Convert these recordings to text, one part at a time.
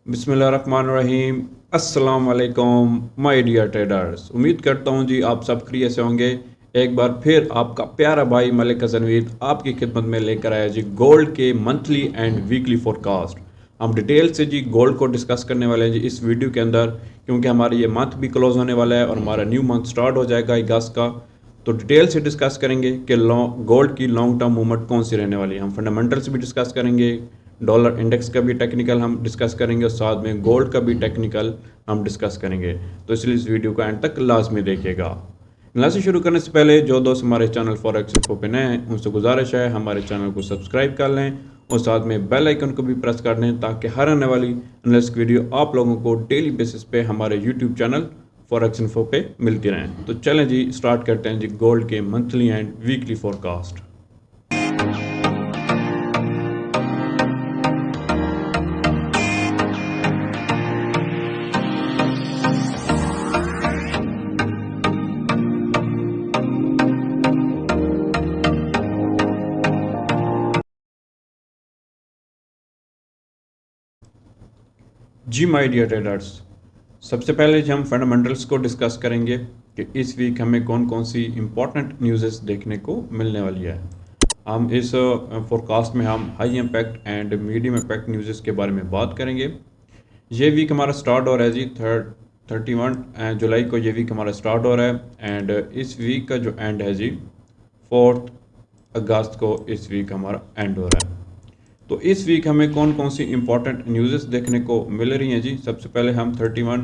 बिस्मिल्लाहिर्रहमानिर्रहीम। अस्सलाम वालेकुम माय डियर ट्रेडर्स। उम्मीद करता हूँ जी आप सब खैरियत से होंगे। एक बार फिर आपका प्यारा भाई मलिक हसनवीद आपकी खिदमत में लेकर आया जी गोल्ड के मंथली एंड वीकली फोरकास्ट। हम डिटेल से जी गोल्ड को डिस्कस करने वाले हैं जी इस वीडियो के अंदर, क्योंकि हमारा ये मंथ भी क्लोज होने वाला है और हमारा न्यू मंथ स्टार्ट हो जाएगा अगस्त का। तो डिटेल से डिस्कस करेंगे कि गोल्ड की लॉन्ग टर्म मूवमेंट कौन सी रहने वाली है। हम फंडामेंटल्स भी डिस्कस करेंगे, डॉलर इंडेक्स का भी टेक्निकल हम डिस्कस करेंगे और साथ में गोल्ड का भी टेक्निकल हम डिस्कस करेंगे। तो इसलिए इस वीडियो को एंड तक लाजमी देखिएगा। क्लास शुरू करने से पहले जो दोस्त हमारे चैनल फॉरेक्स इन्फो पे नए हैं उनसे गुजारिश है हमारे चैनल को सब्सक्राइब कर लें और साथ में बेल आइकन को भी प्रेस कर दें ताकि हर आने वाली एनालिस्ट वीडियो आप लोगों को डेली बेसिस पे हमारे यूट्यूब चैनल फॉरेक्स इन्फो पे मिलती रहें। तो चलें जी स्टार्ट करते हैं जी गोल्ड के मंथली एंड वीकली फोरकास्ट। जी माय डियर ट्रेडर्स, सबसे पहले हम फंडामेंटल्स को डिस्कस करेंगे कि इस वीक हमें कौन कौन सी इंपॉर्टेंट न्यूज़ देखने को मिलने वाली है। हम इस फोरकास्ट में हम high impact and medium impact news के बारे में बात करेंगे। ये वीक हमारा स्टार्ट हो रहा है जी 31 जुलाई को ये वीक हमारा स्टार्ट हो रहा है एंड इस वीक का जो एंड है जी 4 अगस्त को इस वीक हमारा एंड हो रहा है। तो इस वीक हमें कौन कौन सी इंपॉर्टेंट न्यूज़ देखने को मिल रही हैं जी। सबसे पहले हम 31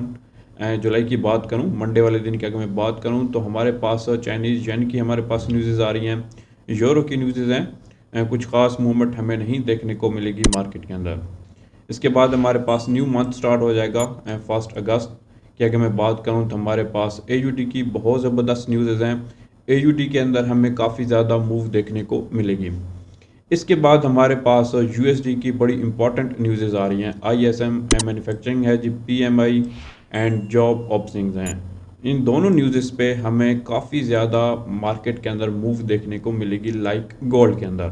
जुलाई की बात करूं, मंडे वाले दिन की अगर मैं बात करूं तो हमारे पास चाइनीज़ येन की हमारे पास न्यूज़ आ रही हैं, यूरो की न्यूज़ हैं। कुछ ख़ास मूवमेंट हमें नहीं देखने को मिलेगी मार्केट के अंदर। इसके बाद हमारे पास न्यू मंथ स्टार्ट हो जाएगा 1 अगस्त की अगर मैं बात करूँ तो हमारे पास AUD की बहुत ज़बरदस्त न्यूज़ हैं। AUD के अंदर हमें काफ़ी ज़्यादा मूव देखने को मिलेगी। इसके बाद हमारे पास USD की बड़ी इंपॉर्टेंट न्यूज़ आ रही हैं। ISM मैन्युफैक्चरिंग है जी, PMI एंड जॉब ओपनिंग्स हैं। इन दोनों न्यूज़ पे हमें काफ़ी ज़्यादा मार्केट के अंदर मूव देखने को मिलेगी लाइक गोल्ड के अंदर।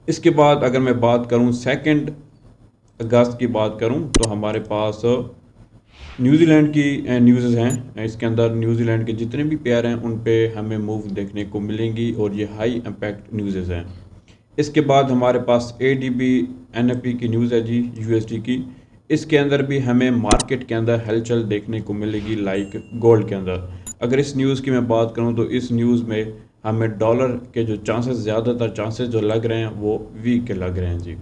इसके बाद अगर मैं बात करूं 2 अगस्त की बात करूं तो हमारे पास न्यूजीलैंड की न्यूज़ हैं। इसके अंदर न्यूजीलैंड के जितने भी पेयर हैं उन पे हमें मूव देखने को मिलेंगी और ये हाई इम्पैक्ट न्यूज़ हैं। इसके बाद हमारे पास ADB NFP की न्यूज़ है जी USD की। इसके अंदर भी हमें मार्केट के अंदर हलचल देखने को मिलेगी लाइक गोल्ड के अंदर। अगर इस न्यूज़ की मैं बात करूं तो इस न्यूज़ में हमें डॉलर के जो चांसेस, ज़्यादातर चांसेस जो लग रहे हैं वो वीक के लग रहे हैं जी।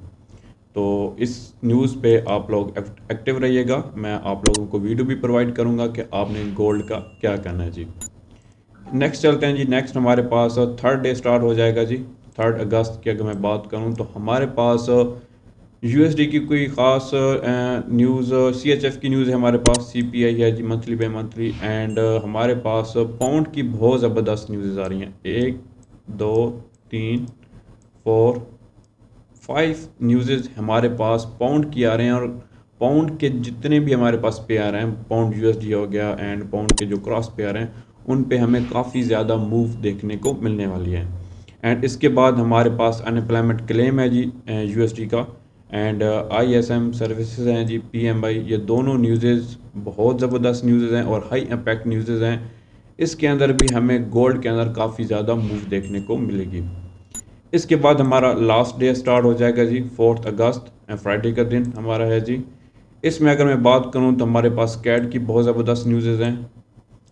तो इस न्यूज़ पे आप लोग एक्टिव रहिएगा। मैं आप लोगों को वीडियो भी प्रोवाइड करूंगा कि आपने गोल्ड का क्या करना है जी। नेक्स्ट चलते हैं जी। नेक्स्ट हमारे पास 3rd डे स्टार्ट हो जाएगा जी 3 अगस्त की अगर मैं बात करूं तो हमारे पास USD की कोई ख़ास न्यूज़, CHF की न्यूज़ है हमारे पास, CPI है जी मंथली बाय मंथली एंड हमारे पास पाउंड की बहुत ज़बरदस्त न्यूज़ आ रही हैं। 1 2 3 4 5 न्यूज़ हमारे पास पाउंड की आ रहे हैं और पाउंड के जितने भी हमारे पास पेयर हैं, पाउंड USD हो गया एंड पाउंड के जो क्रॉस पेयर हैं उन पे हमें काफ़ी ज़्यादा मूव देखने को मिलने वाली है। एंड इसके बाद हमारे पास अनएम्प्लॉयमेंट क्लेम है जी USD का एंड ISM सर्विसेज हैं जी, PMI। ये दोनों न्यूज़ बहुत ज़बरदस्त न्यूज़ हैं और हाई इम्पैक्ट न्यूज़ हैं। इसके अंदर भी हमें गोल्ड के अंदर काफ़ी ज़्यादा मूव देखने को मिलेगी। इसके बाद हमारा लास्ट डे स्टार्ट हो जाएगा जी 4 अगस्त, फ्राइडे का दिन हमारा है जी। इसमें अगर मैं बात करूं तो हमारे पास कैड की बहुत ज़बरदस्त न्यूज़ हैं,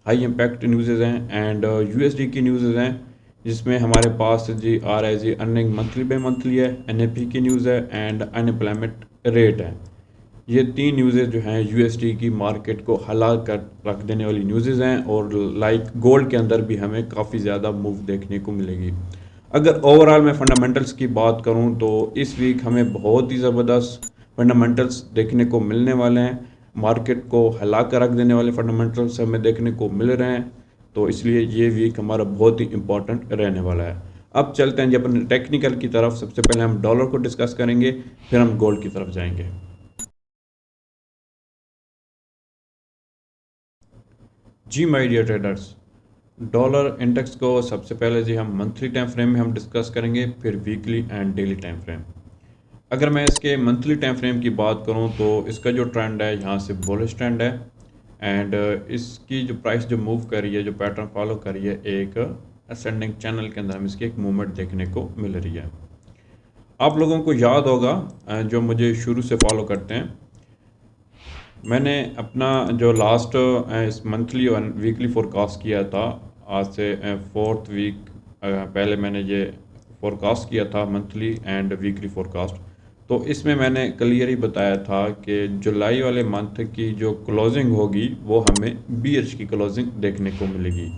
हाई इम्पैक्ट न्यूज़ हैं एंड USD की न्यूज़ हैं जिसमें हमारे पास जी आ रहा है जी अर्निंग मंथली बाय मंथली है, NFP की न्यूज़ है एंड अनएम्प्लॉयमेंट रेट है। ये 3 न्यूज़ जो हैं USD की मार्केट को हिला कर रख देने वाली न्यूज़ हैं और लाइक गोल्ड के अंदर भी हमें काफ़ी ज़्यादा मूव देखने को मिलेगी। अगर ओवरऑल मैं फंडामेंटल्स की बात करूं तो इस वीक हमें बहुत ही ज़बरदस्त फंडामेंटल्स देखने को मिलने वाले हैं। मार्केट को हिला कर रख देने वाले फंडामेंटल्स हमें देखने को मिल रहे हैं। तो इसलिए ये वीक हमारा बहुत ही इम्पोर्टेंट रहने वाला है। अब चलते हैं जी अपने टेक्निकल की तरफ। सबसे पहले हम डॉलर को डिस्कस करेंगे, फिर हम गोल्ड की तरफ जाएंगे। जी my dear traders, dollar index को सबसे पहले जी हम मंथली टाइम फ्रेम में हम डिस्कस करेंगे, फिर weekly and daily time frame. अगर मैं इसके मंथली टाइम फ्रेम की बात करूं तो इसका जो ट्रेंड है यहाँ से बुलिश ट्रेंड है। एंड इसकी जो प्राइस जो मूव कर रही है, जो पैटर्न फॉलो कर रही है, एक असेंडिंग चैनल के अंदर हम इसकी एक मूवमेंट देखने को मिल रही है। आप लोगों को याद होगा जो मुझे शुरू से फॉलो करते हैं, मैंने अपना जो लास्ट इस मंथली और वीकली फोरकास्ट किया था, आज से 4th वीक पहले मैंने ये फोरकास्ट किया था, मंथली एंड वीकली फोरकास्ट। तो इसमें मैंने क्लियर ही बताया था कि जुलाई वाले मंथ की जो क्लोजिंग होगी वो हमें बीएच की क्लोजिंग देखने को मिलेगी।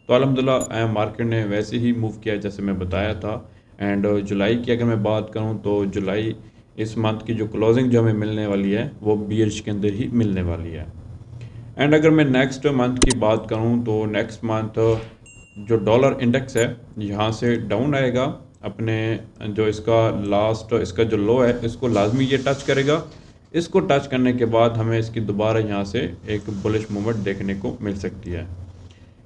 तो अल्हम्दुलिल्लाह मार्केट ने वैसे ही मूव किया जैसे मैं बताया था। एंड जुलाई की अगर मैं बात करूं तो जुलाई इस मंथ की जो क्लोजिंग जो हमें मिलने वाली है वो बीएच के अंदर ही मिलने वाली है। एंड अगर मैं नेक्स्ट मंथ की बात करूं तो नेक्स्ट मंथ जो डॉलर इंडेक्स है यहाँ से डाउन आएगा, अपने जो इसका लास्ट इसका जो लो है इसको लाजमी ये टच करेगा। इसको टच करने के बाद हमें इसकी दोबारा यहाँ से एक बुलिश मूवमेंट देखने को मिल सकती है।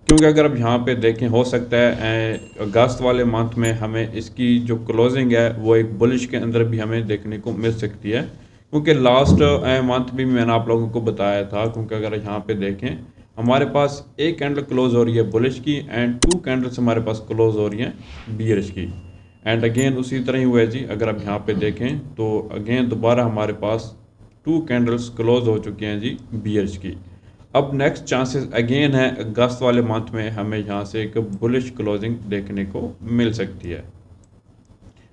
क्योंकि अगर अब यहाँ पे देखें, हो सकता है अगस्त वाले मंथ में हमें इसकी जो क्लोजिंग है वो एक बुलिश के अंदर भी हमें देखने को मिल सकती है। क्योंकि लास्ट मंथ भी मैंने आप लोगों को बताया था, क्योंकि अगर यहाँ पे देखें हमारे पास एक कैंडल क्लोज हो रही है बुलिश की एंड 2 कैंडल्स हमारे पास क्लोज हो रही हैं बियरिश की। एंड अगेन उसी तरह ही हुआ है जी, अगर आप यहाँ पे देखें तो अगेन दोबारा हमारे पास 2 कैंडल्स क्लोज हो चुके हैं जी बियरिश की। अब नेक्स्ट चांसेस अगेन है अगस्त वाले मंथ में हमें यहाँ से एक बुलिश क्लोजिंग देखने को मिल सकती है।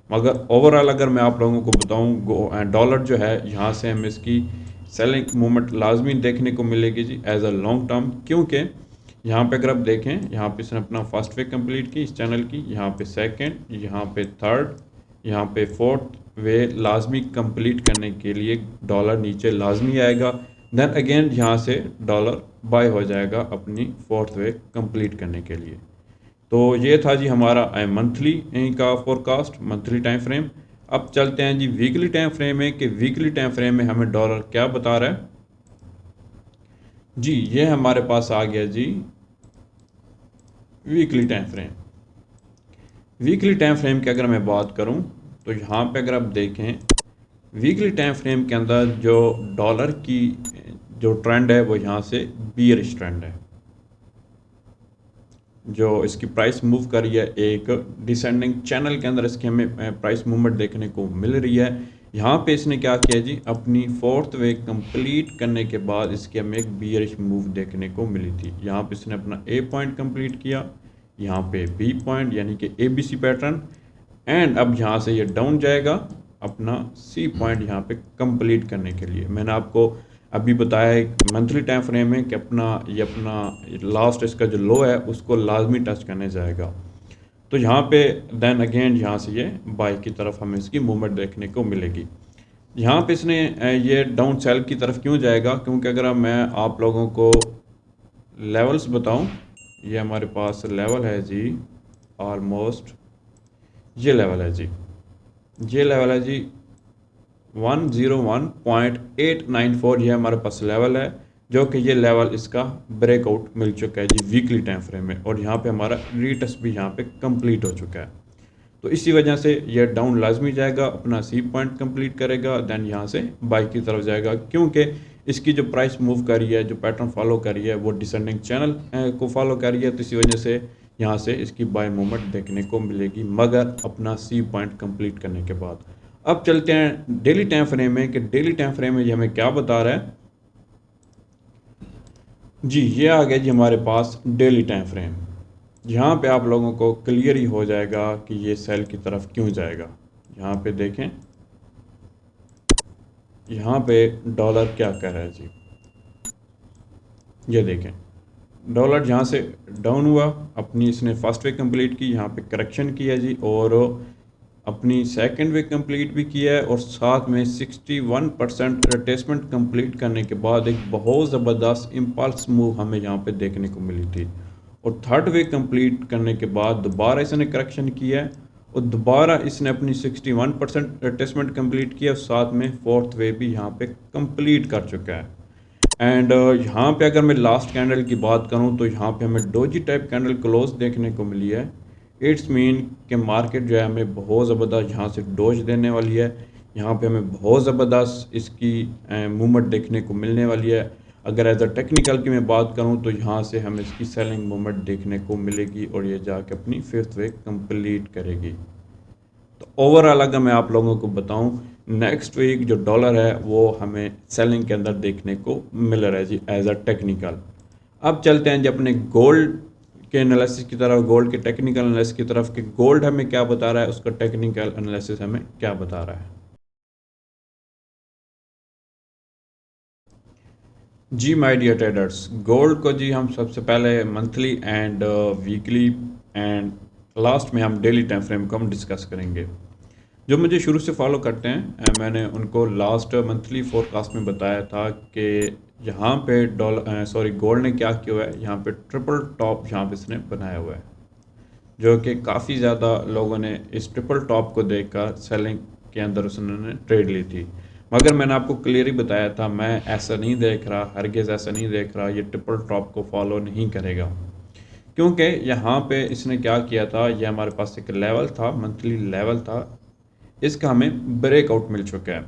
मगर ओवरऑल अगर मैं आप लोगों को बताऊँ, डॉलर जो है यहाँ से हमें इसकी सेलिंग मूवमेंट लाजमी देखने को मिलेगी जी एज अ लॉन्ग टर्म। क्योंकि यहाँ पे अगर आप देखें, यहाँ पे इसने अपना फर्स्ट वे कंप्लीट की इस चैनल की, यहाँ पे सेकंड, यहाँ पे थर्ड, यहाँ पे फोर्थ वे लाजमी कंप्लीट करने के लिए डॉलर नीचे लाजमी आएगा। देन अगेन यहाँ से डॉलर बाय हो जाएगा अपनी 4th वे कंप्लीट करने के लिए। तो ये था जी हमारा मंथली का फोरकास्ट, मंथली टाइम फ्रेम। अब चलते हैं जी वीकली टाइम फ्रेम में कि वीकली टाइम फ्रेम में हमें डॉलर क्या बता रहा है। जी ये हमारे पास आ गया जी weekly time frame. Weekly time frame की अगर मैं बात करूं तो यहाँ पे अगर आप देखें वीकली टाइम फ्रेम के अंदर जो डॉलर की जो ट्रेंड है वो यहाँ से बियरिश ट्रेंड है। जो इसकी प्राइस मूव कर रही है एक डिसेंडिंग चैनल के अंदर इसकी हमें प्राइस मूवमेंट देखने को मिल रही है। यहाँ पे इसने क्या किया जी, अपनी 4th वे कंप्लीट करने के बाद इसकी हमें एक बियरिश मूव देखने को मिली थी। यहाँ पे इसने अपना ए पॉइंट कंप्लीट किया, यहाँ पे बी पॉइंट यानी कि ABC पैटर्न, एंड अब यहाँ से ये डाउन जाएगा अपना सी पॉइंट यहाँ पे कंप्लीट करने के लिए। मैंने आपको अभी बताया है मंथली टाइम फ्रेम में कि अपना लास्ट इसका जो लो है उसको लाजमी टच करने जाएगा। तो यहाँ पे देन अगेन यहाँ से ये बाय की तरफ हमें इसकी मूवमेंट देखने को मिलेगी। यहाँ पे इसने ये डाउन सेल की तरफ क्यों जाएगा, क्योंकि अगर मैं आप लोगों को लेवल्स बताऊँ, ये हमारे पास लेवल है जी ऑलमोस्ट, ये लेवल है जी, ये लेवल है जी 101.894, ये हमारे पास लेवल है, जो कि ये लेवल इसका ब्रेकआउट मिल चुका है जी वीकली टाइम फ्रेम में। और यहाँ पे हमारा रीटेस्ट भी यहाँ पे कंप्लीट हो चुका है। तो इसी वजह से ये डाउन लाजमी जाएगा, अपना सी पॉइंट कंप्लीट करेगा, देन यहाँ से बाई की तरफ जाएगा। क्योंकि इसकी जो प्राइस मूव कर रही है, जो पैटर्न फॉलो कर रही है वो डिसेंडिंग चैनल को फॉलो कर रही है। तो इसी वजह से यहाँ से इसकी बाय मूवमेंट देखने को मिलेगी, मगर अपना सी पॉइंट कंप्लीट करने के बाद। अब चलते हैं डेली टाइम फ्रेम में कि डेली टाइम फ्रेम में ये हमें क्या बता रहा है। जी ये आ गया जी हमारे पास डेली टाइम फ्रेम। यहाँ पे आप लोगों को क्लियर ही हो जाएगा कि ये सेल की तरफ क्यों जाएगा। यहाँ पे देखें, यहाँ पे डॉलर क्या कर रहा है जी, ये देखें डॉलर जहाँ से डाउन हुआ, अपनी इसने फर्स्ट वे कंप्लीट की, यहाँ पे करेक्शन किया जी, और अपनी सेकंड वे कंप्लीट भी किया है, और साथ में 61% रिट्रेसमेंट कंप्लीट करने के बाद एक बहुत ज़बरदस्त इम्पल्स मूव हमें यहाँ पे देखने को मिली थी। और थर्ड वे कंप्लीट करने के बाद दोबारा इसने करेक्शन किया है, और दोबारा इसने अपनी 61% रिट्रेसमेंट कंप्लीट किया, और साथ में 4th वे भी यहाँ पे कंप्लीट कर चुका है। एंड यहाँ पे अगर मैं लास्ट कैंडल की बात करूँ तो यहाँ पे हमें डोजी टाइप कैंडल क्लोज देखने को मिली है। इट्स मीन कि मार्केट जो है हमें बहुत ज़बरदस्त यहाँ से डोज देने वाली है। यहाँ पे हमें बहुत ज़बरदस्त इसकी मूवमेंट देखने को मिलने वाली है। अगर एज अ टेक्निकल की मैं बात करूँ तो यहाँ से हमें इसकी सेलिंग मूवमेंट देखने को मिलेगी और ये जाके अपनी फिफ्थ वे कंप्लीट करेगी। तो ओवरऑल अगर मैं आप लोगों को बताऊं, नेक्स्ट वीक जो डॉलर है वो हमें सेलिंग के अंदर देखने को मिल रहा है जी एज अ टेक्निकल। अब चलते हैं जी अपने गोल्ड के एनालिसिस की तरफ, गोल्ड के टेक्निकल एनालिसिस की तरफ कि गोल्ड हमें क्या बता रहा है, उसका टेक्निकल एनालिसिस हमें क्या बता रहा है। जी माय डियर ट्रेडर्स, गोल्ड को जी हम सबसे पहले monthly and weekly and last में हम डेली टाइम फ्रेम को हम डिस्कस करेंगे। जो मुझे शुरू से फॉलो करते हैं, मैंने उनको लास्ट मंथली फोरकास्ट में बताया था कि यहाँ पे गोल्ड ने क्या किया हुआ है, यहाँ पे ट्रिपल टॉप यहाँ पे इसने बनाया हुआ है, जो कि काफ़ी ज़्यादा लोगों ने इस ट्रिपल टॉप को देखकर सेलिंग के अंदर उसने ट्रेड ली थी। मगर मैंने आपको क्लियरली बताया था मैं ऐसा नहीं देख रहा, हरगिज़ ऐसा नहीं देख रहा, ये ट्रिपल टॉप को फॉलो नहीं करेगा, क्योंकि यहाँ पे इसने क्या किया था, ये हमारे पास एक लेवल था, मंथली लेवल था, इसका हमें ब्रेकआउट मिल चुका है।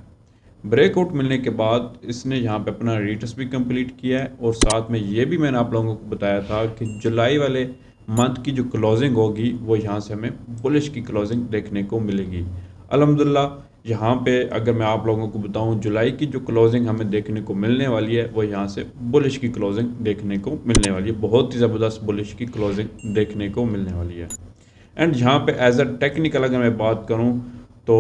ब्रेकआउट मिलने के बाद इसने यहाँ पे अपना रिटेस्ट भी कंप्लीट किया है और साथ में ये भी मैंने आप लोगों को बताया था कि जुलाई वाले मंथ की जो क्लोजिंग होगी वो यहाँ से हमें बुलिश की क्लोजिंग देखने को मिलेगी। अल्हम्दुलिल्लाह यहाँ पे अगर मैं आप लोगों को बताऊँ, जुलाई की जो क्लोजिंग हमें देखने को मिलने वाली है वो यहाँ से बुलिश की क्लोजिंग देखने को मिलने वाली है, बहुत ही ज़बरदस्त बुलिश की क्लोजिंग देखने को मिलने वाली है। एंड यहाँ पे एज अ टेक्निकल अगर मैं बात करूँ तो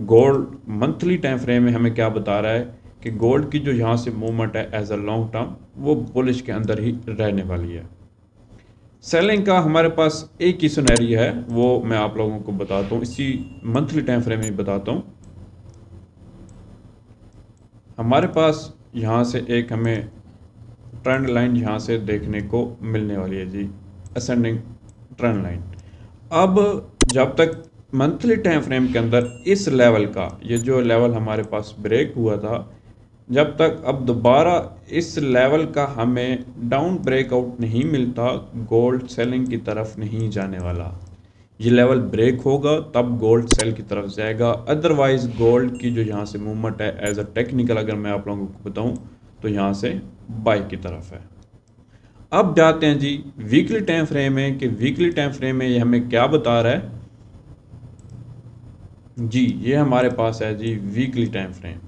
गोल्ड मंथली टाइम फ्रेम में हमें क्या बता रहा है कि गोल्ड की जो यहाँ से मूवमेंट है एज अ लॉन्ग टर्म वो बुलिश के अंदर ही रहने वाली है। सेलिंग का हमारे पास एक ही सिनेरियो है, वो मैं आप लोगों को बताता हूँ, इसी मंथली टाइम फ्रेम में बताता हूँ। हमारे पास यहाँ से एक हमें ट्रेंड लाइन यहाँ से देखने को मिलने वाली है जी, असेंडिंग ट्रेंड लाइन। अब जब तक मंथली टाइम फ्रेम के अंदर इस लेवल का, ये जो लेवल हमारे पास ब्रेक हुआ था, जब तक अब दोबारा इस लेवल का हमें डाउन ब्रेकआउट नहीं मिलता, गोल्ड सेलिंग की तरफ नहीं जाने वाला। ये लेवल ब्रेक होगा तब गोल्ड सेल की तरफ जाएगा, अदरवाइज गोल्ड की जो यहाँ से मूवमेंट है एज अ टेक्निकल अगर मैं आप लोगों को बताऊँ तो यहाँ से बाय की तरफ है। अब जाते हैं जी वीकली टाइम फ्रेम में कि वीकली टाइम फ्रेम में ये हमें क्या बता रहा है। जी ये हमारे पास है जी weekly time frame.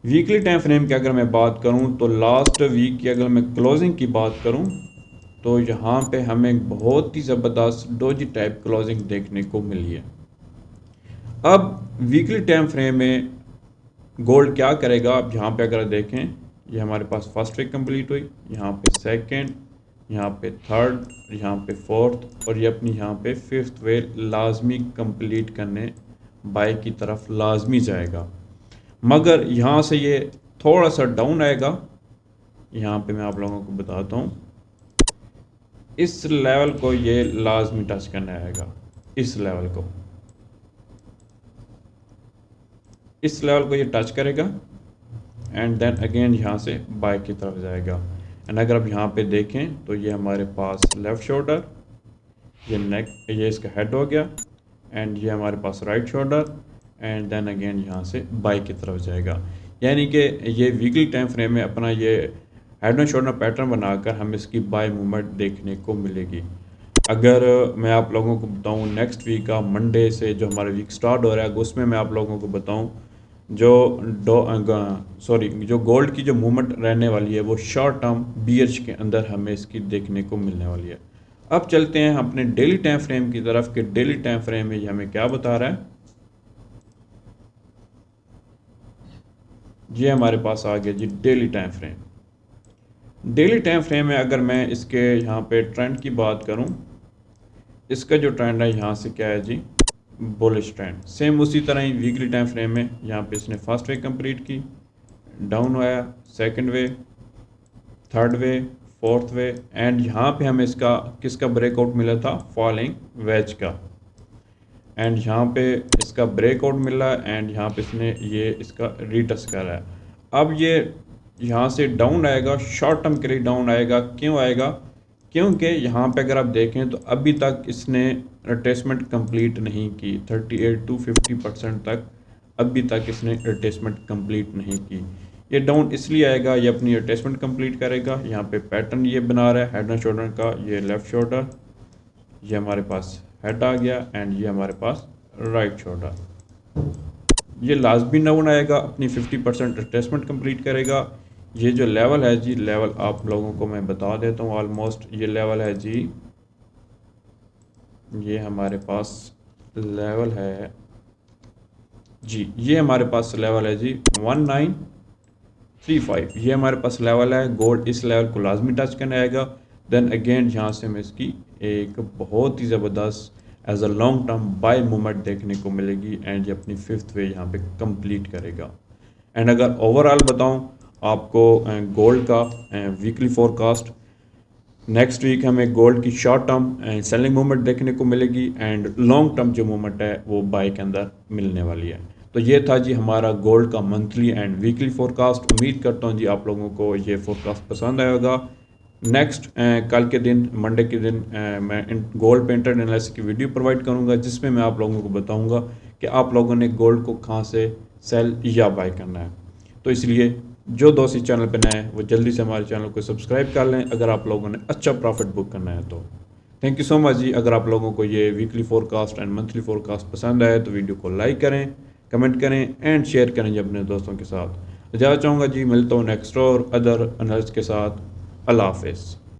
Weekly time frame की अगर मैं बात करूं तो लास्ट वीक की अगर मैं क्लोजिंग की बात करूं तो यहाँ पे हमें बहुत ही ज़बरदस्त डोजी टाइप क्लोजिंग देखने को मिली है। अब वीकली टाइम फ्रेम में गोल्ड क्या करेगा, अब यहाँ पे अगर देखें, ये हमारे पास फर्स्ट वे कंप्लीट हुई, यहाँ पे सेकंड, यहाँ पे थर्ड, यहाँ पे फोर्थ और ये अपनी यहाँ पे फिफ्थ वे लाजमी कंप्लीट करने बाय की तरफ लाजमी जाएगा। मगर यहाँ से ये थोड़ा सा डाउन आएगा, यहाँ पे मैं आप लोगों को बताता हूँ, इस लेवल को ये लाजमी टच करने आएगा, इस लेवल को, इस लेवल को ये टच करेगा एंड देन अगेन यहाँ से बाय की तरफ जाएगा। एंड अगर आप यहाँ पे देखें तो ये हमारे पास लेफ़्ट शोल्डर, ये नेक, ये इसका हेड हो गया एंड ये हमारे पास right shoulder and then again यहाँ से बाय की तरफ जाएगा। यानी कि ये वीकली टाइम फ्रेम में अपना ये हेड एंड शोल्डर पैटर्न बनाकर हमें इसकी बाय मूवमेंट देखने को मिलेगी। अगर मैं आप लोगों को बताऊं नेक्स्ट वीक का मंडे से जो हमारा वीक स्टार्ट हो रहा है उसमें मैं आप लोगों को बताऊं जो गोल्ड की जो मूवमेंट रहने वाली है वो शॉर्ट टर्म बीएच के अंदर हमें इसकी देखने को मिलने वाली है। अब चलते हैं अपने डेली टाइम फ्रेम की तरफ कि डेली टाइम फ्रेम में हमें क्या बता रहा है। ये हमारे पास आ गया जी daily time frame. Daily time frame में अगर मैं इसके यहाँ पे ट्रेंड की बात करूँ, इसका जो ट्रेंड है यहाँ से क्या है जी, बुलिश ट्रेंड। सेम उसी तरह ही वीकली टाइम फ्रेम में यहाँ पे इसने फर्स्ट वे कंप्लीट की, डाउन आया, second way, third way, fourth way and यहाँ पे हमें इसका किसका ब्रेकआउट मिला था, फॉलिंग वेज का। एंड यहाँ पे इसका ब्रेकआउट मिला एंड यहाँ पे इसने ये इसका रीटेस्ट करा है। अब ये यहाँ से डाउन आएगा, शॉर्ट टर्म के लिए डाउन आएगा। क्यों आएगा, क्योंकि यहाँ पे अगर आप देखें तो अभी तक इसने रिट्रेसमेंट कंप्लीट नहीं की, 38 to 50% तक अभी तक इसने रिट्रेसमेंट कंप्लीट नहीं की। ये डाउन इसलिए आएगा, ये अपनी रिट्रेसमेंट कंप्लीट करेगा। यहाँ पे पैटर्न ये बना रहा है हेड एंड शोल्डर का, ये लेफ़्ट शोल्डर, ये हमारे पास हेड आ गया एंड ये हमारे पास राइट शोल्डर। ये लाजमी डाउन आएगा, अपनी 50% रिट्रेसमेंट कंप्लीट करेगा। ये जो लेवल है जी, लेवल आप लोगों को मैं बता देता हूँ ऑलमोस्ट, ये लेवल है जी, ये हमारे पास लेवल है जी, ये हमारे पास लेवल है जी 1935। ये हमारे पास लेवल है। गोल्ड इस लेवल को लाजमी टच करने आएगा। देन अगेन यहाँ से हमें इसकी एक बहुत ही ज़बरदस्त as a long term buy movement देखने को मिलेगी एंड ये अपनी 5th वे यहाँ पे कंप्लीट करेगा। एंड अगर ओवरऑल बताऊँ आपको गोल्ड का वीकली फोरकास्ट, नेक्स्ट वीक हमें गोल्ड की शॉर्ट टर्म सेलिंग मूवमेंट देखने को मिलेगी एंड लॉन्ग टर्म जो मूवमेंट है वो बाय के अंदर मिलने वाली है। तो ये था जी हमारा गोल्ड का मंथली एंड वीकली फोरकास्ट। उम्मीद करता हूँ जी आप लोगों को ये फोरकास्ट पसंद आया होगा। नेक्स्ट कल के दिन मंडे के दिन मैं गोल्ड पे इंट्राडे एनालिसिस की वीडियो प्रोवाइड करूँगा, जिसमें मैं आप लोगों को बताऊँगा कि आप लोगों ने गोल्ड को कहाँ से सेल या बाय करना है। तो इसलिए जो दोस्त इस चैनल पे नए हैं वो जल्दी से हमारे चैनल को सब्सक्राइब कर लें अगर आप लोगों ने अच्छा प्रॉफिट बुक करना है तो। थैंक यू सो मच जी। अगर आप लोगों को ये weekly forecast and monthly forecast पसंद आए तो वीडियो को लाइक करें, कमेंट करें एंड शेयर करें जी अपने दोस्तों के साथ। ज़्यादा चाहूँगा जी, मिलता हूँ नेक्स्ट और अदर एनालिस्ट के साथ। अल्लाह हाफिज़।